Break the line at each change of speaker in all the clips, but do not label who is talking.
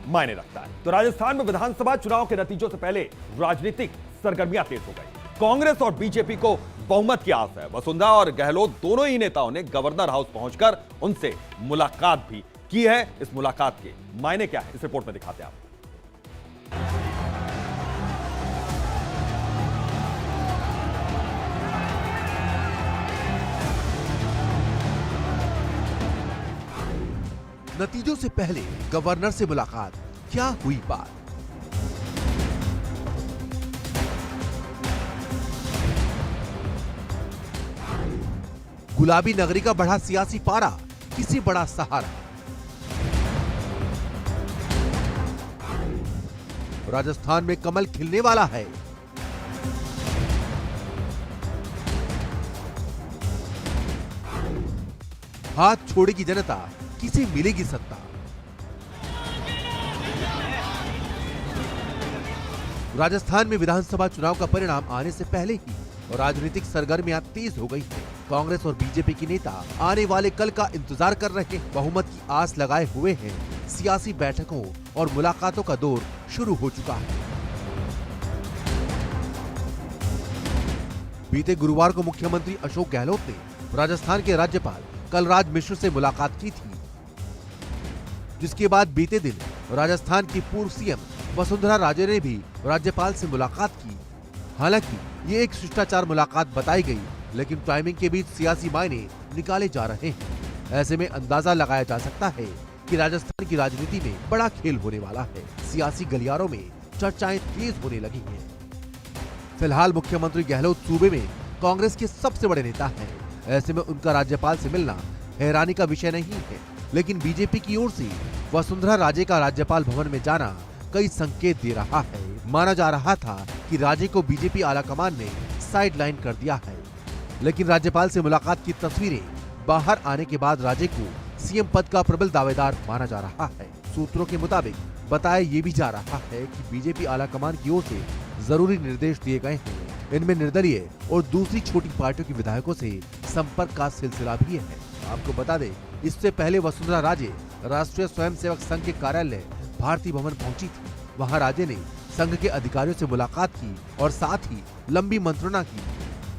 मायने रखता है। तो राजस्थान में विधानसभा चुनाव के नतीजों से पहले राजनीतिक सरगर्मियां तेज हो गई। कांग्रेस और बीजेपी को बहुमत की आस है। वसुंधरा और गहलोत दोनों ही नेताओं ने गवर्नर हाउस पहुंचकर उनसे मुलाकात भी की है। इस मुलाकात के मायने क्या है, इस रिपोर्ट में दिखाते हैं आपको।
नतीजों से पहले गवर्नर से मुलाकात, क्या हुई बात? गुलाबी नगरी का बढ़ा सियासी पारा, किसी बड़ा सहारा। राजस्थान में कमल खिलने वाला है। हाथ छोड़ेगी जनता, किसे मिलेगी सत्ता? राजस्थान में विधानसभा चुनाव का परिणाम आने से पहले ही राजनीतिक सरगर्मियां तेज हो गई हैं। कांग्रेस और बीजेपी के नेता आने वाले कल का इंतजार कर रहे हैं। बहुमत की आस लगाए हुए हैं। सियासी बैठकों और मुलाकातों का दौर शुरू हो चुका है। बीते गुरुवार को मुख्यमंत्री अशोक गहलोत ने राजस्थान के राज्यपाल कलराज मिश्र से मुलाकात की थी, जिसके बाद बीते दिन राजस्थान की पूर्व सीएम वसुंधरा राजे ने भी राज्यपाल से मुलाकात की। हालांकि ये एक शिष्टाचार मुलाकात बताई गई, लेकिन टाइमिंग के बीच सियासी मायने निकाले जा रहे हैं। ऐसे में अंदाजा लगाया जा सकता है कि राजस्थान की राजनीति में बड़ा खेल होने वाला है। सियासी गलियारों में चर्चाएं तेज होने लगी हैं। फिलहाल मुख्यमंत्री गहलोत सूबे में कांग्रेस के सबसे बड़े नेता हैं। ऐसे में उनका राज्यपाल से मिलना हैरानी का विषय नहीं है, लेकिन बीजेपी की ओर से वसुंधरा राजे का राज्यपाल भवन में जाना कई संकेत दे रहा है। माना जा रहा था कि राजे को बीजेपी आलाकमान ने साइडलाइन कर दिया है, लेकिन राज्यपाल से मुलाकात की तस्वीरें बाहर आने के बाद राजे को सीएम पद का प्रबल दावेदार माना जा रहा है। सूत्रों के मुताबिक बताया ये भी जा रहा है कि बीजेपी आलाकमान की ओर से जरूरी निर्देश दिए गए हैं। इनमें निर्दलीय और दूसरी छोटी पार्टियों के विधायकों से संपर्क का सिलसिला भी है। आपको बता दें, इससे पहले वसुंधरा राजे राष्ट्रीय स्वयंसेवक संघ के कार्यालय भारती भवन पहुंची थी। वहां राजे ने संघ के अधिकारियों से मुलाकात की और साथ ही लंबी मंत्रणा की।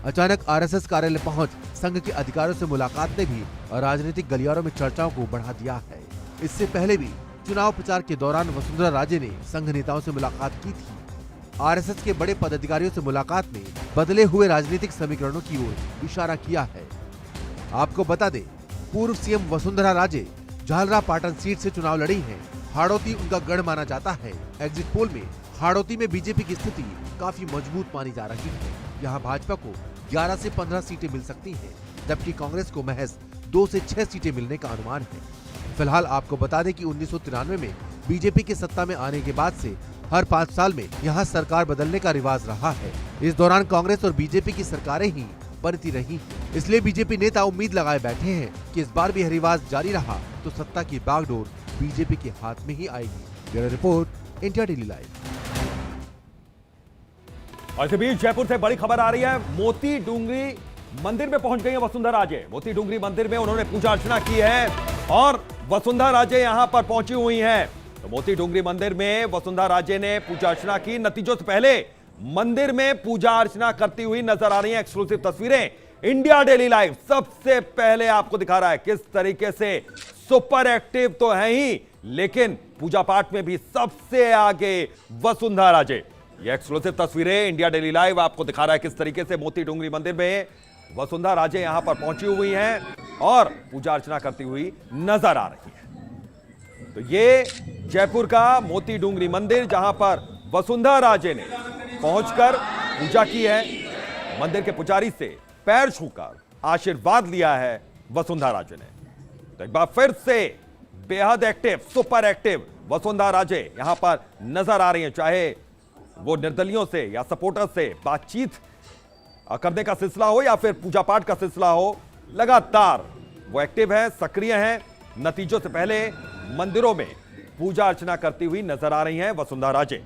अचानक आरएसएस कार्यालय पहुंच संघ के अधिकारियों से मुलाकात ने भी राजनीतिक गलियारों में चर्चाओं को बढ़ा दिया है। इससे पहले भी चुनाव प्रचार के दौरान वसुंधरा राजे ने संघ नेताओं से मुलाकात की थी। आरएसएस के बड़े पदाधिकारियों से मुलाकात में बदले हुए राजनीतिक समीकरणों की ओर इशारा किया है। आपको बता दें, पूर्व सीएम वसुंधरा राजे झालरापाटन सीट से चुनाव लड़ी हैं। हाड़ौती उनका गढ़ माना जाता है। एग्जिट पोल में हाड़ौती में बीजेपी की स्थिति काफी मजबूत मानी जा रही है। यहाँ भाजपा को 11 से 15 सीटें मिल सकती हैं, जबकि कांग्रेस को महज 2 से 6 सीटें मिलने का अनुमान है। फिलहाल आपको बता दें कि 1993 में बीजेपी के सत्ता में आने के बाद से हर 5 साल में यहाँ सरकार बदलने का रिवाज रहा है। इस दौरान कांग्रेस और बीजेपी की सरकारें ही बनती रही, इसलिए बीजेपी नेता उम्मीद लगाए बैठे हैं कि इस बार भी यह रिवाज जारी रहा तो सत्ता की बागडोर बीजेपी के हाथ में ही आएगी। Bureau report, India daily live.
और इसी बीच जयपुर से बड़ी खबर आ रही है। मोती डूंगरी मंदिर में पहुंच गई है वसुंधरा राजे। मोती डूंगरी मंदिर में उन्होंने पूजा अर्चना की है और वसुंधरा राजे यहां पर पहुंची हुई हैं। तो मोती डूंगरी मंदिर में वसुंधरा राजे ने पूजा अर्चना की। नतीजों से पहले मंदिर में पूजा अर्चना करती हुई नजर आ रही हैं। एक्सक्लूसिव तस्वीरें इंडिया डेली लाइव सबसे पहले आपको दिखा रहा है किस तरीके से सुपर एक्टिव तो है ही, लेकिन पूजा पाठ में भी सबसे आगे वसुंधरा राजे। ये एक्सक्लूसिव तस्वीरें इंडिया डेली लाइव आपको दिखा रहा है किस तरीके से मोती डूंगरी मंदिर में वसुंधरा राजे यहां पर पहुंची हुई हैं और पूजा अर्चना करती हुई नजर आ रही है। तो ये जयपुर का मोती डूंगरी मंदिर, जहां पर वसुंधरा राजे ने पहुंचकर पूजा की है। मंदिर के पुजारी से पैर छूकर आशीर्वाद लिया है वसुंधरा राजे ने। तो एक बार फिर से बेहद active, super active Vasundhara Raje यहां पर नजर आ रही हैं। चाहे वो निर्दलियों से या सपोर्टर्स से बातचीत करने का सिलसिला हो या फिर पूजा पाठ का सिलसिला हो, लगातार वो एक्टिव है, सक्रिय हैं। नतीजों से पहले मंदिरों में पूजा अर्चना करती हुई नजर आ रही हैं वसुंधरा राजे।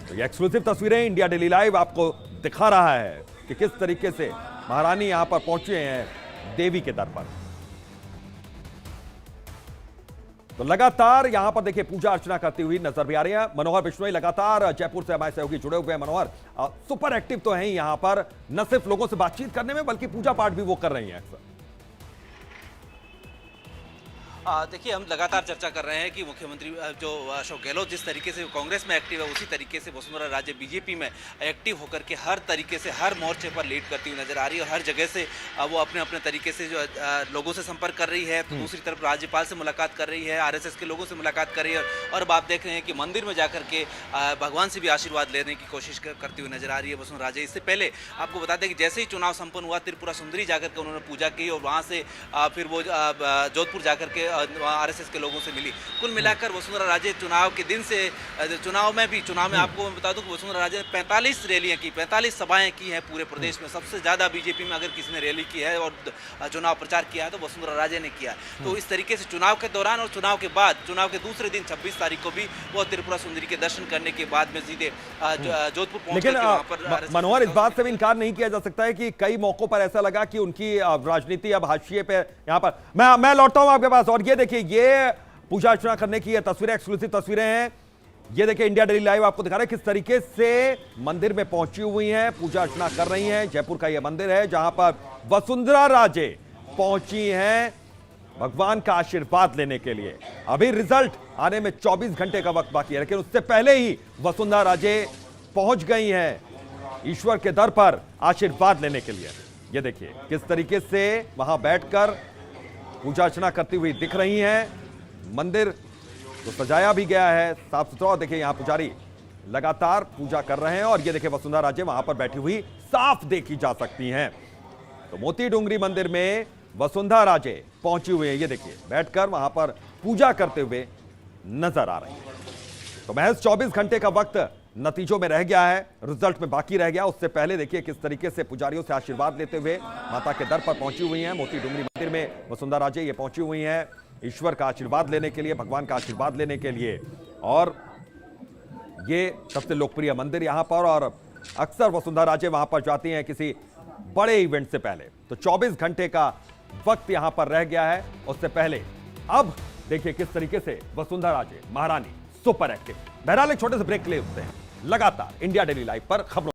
तो ये एक्सक्लूसिव तस्वीरें इंडिया डेली लाइव आपको दिखा रहा है कि किस तरीके से महारानी यहां पर पहुंचे हैं देवी के दर पर। तो लगातार यहां पर देखिए पूजा अर्चना करती हुई नजर भी आ रही है। मनोहर बिश्नोई लगातार जयपुर से हमारे सहयोगी जुड़े हुए हैं। मनोहर, सुपर एक्टिव तो हैं यहां पर, न सिर्फ लोगों से बातचीत करने में बल्कि पूजा पाठ भी वो कर रही हैं अक्सर।
देखिए, हम लगातार चर्चा कर रहे हैं कि मुख्यमंत्री जो अशोक गहलोत जिस तरीके से कांग्रेस में एक्टिव है, उसी तरीके से वसुंधरा राजे बीजेपी में एक्टिव होकर के हर तरीके से हर मोर्चे पर लीड करती हुई नजर आ रही है और हर जगह से वो अपने अपने तरीके से जो लोगों से संपर्क कर रही है। तो दूसरी तरफ राज्यपाल से मुलाकात कर रही है, आरएसएस के लोगों से मुलाकात कर रही है और अब आप देख रहे हैं कि मंदिर में जाकर के भगवान से भी आशीर्वाद लेने की कोशिश करती हुई नजर आ रही है वसुंधरा राजे। इससे पहले आपको बता दें कि जैसे ही चुनाव संपन्न हुआ, त्रिपुरा सुंदरी जाकर के उन्होंने पूजा की और वहाँ से फिर वो जोधपुर जाकर के आरएसएस के लोगों से मिली। कुल मिलाकर वसुंधरा राजे चुनाव के दिन से चुनाव में आपको मैं बता दूं कि वसुंधरा राजे ने 45 रैलियां की, 45 सभाएं की हैं पूरे प्रदेश में। सबसे ज्यादा बीजेपी में अगर किसी ने रैली की है और चुनाव प्रचार किया है तो वसुंधरा राजे ने किया। तो इस तरीके से चुनाव के दौरान और चुनाव के बाद, चुनाव के दूसरे दिन 26 तारीख को भी वो त्रिपुरा सुंदरी के दर्शन करने के बाद में सीधे जोधपुर पहुंच गए। वहां पर
मनोहर, इस बात से भी इनकार नहीं किया जा सकता है कि कई मौकों पर ऐसा लगा कि उनकी राजनीति अब हाशिए पे। यहां पर मैं लौटता हूं आपके पास और ये देखिए, ये पूजा अर्चना करने की ये तस्वीरें, एक्सक्लूसिव तस्वीरें हैं। ये देखिए, इंडिया डेली लाइव आपको दिखा रहे हैं किस तरीके से मंदिर में पहुंची हुई हैं, पूजा अर्चना कर रही हैं। जयपुर का ये मंदिर है जहां पर वसुंधरा राजे पहुंची हैं भगवान का आशीर्वाद लेने के लिए। अभी रिजल्ट आने में 24 घंटे का वक्त बाकी है, लेकिन उससे पहले ही वसुंधरा राजे पहुंच गई हैं ईश्वर के दर पर आशीर्वाद लेने के लिए। ये देखिए किस तरीके से वहां बैठकर पूजा अर्चना करती हुई दिख रही हैं। मंदिर तो सजाया भी गया है, साफ सुथरा। देखिए यहां पुजारी लगातार पूजा कर रहे हैं और ये देखिए वसुंधरा राजे वहां पर बैठी हुई साफ देखी जा सकती हैं। तो मोती डूंगरी मंदिर में वसुंधरा राजे पहुंची हुई है, ये देखिए बैठकर वहां पर पूजा करते हुए नजर आ रही है। तो महज 24 घंटे का वक्त नतीजों में रह गया है, रिजल्ट में बाकी रह गया। उससे पहले देखिए किस तरीके से पुजारियों से आशीर्वाद लेते हुए माता के दर पर पहुंची हुई हैं। मोती डूंगरी मंदिर में वसुंधरा राजे ये पहुंची हुई हैं ईश्वर का आशीर्वाद लेने के लिए, भगवान का आशीर्वाद लेने के लिए। और ये सबसे लोकप्रिय मंदिर यहां पर, और अक्सर वसुंधरा राजे वहां पर जाती हैं किसी बड़े इवेंट से पहले। तो 24 घंटे का वक्त यहां पर रह गया है। उससे पहले अब देखिए किस तरीके से वसुंधरा राजे महारानी सुपर एक्टिव। बहरहाल एक छोटे से ब्रेक के लिए उठते हैं। लगातार इंडिया डेली लाइव पर खबरों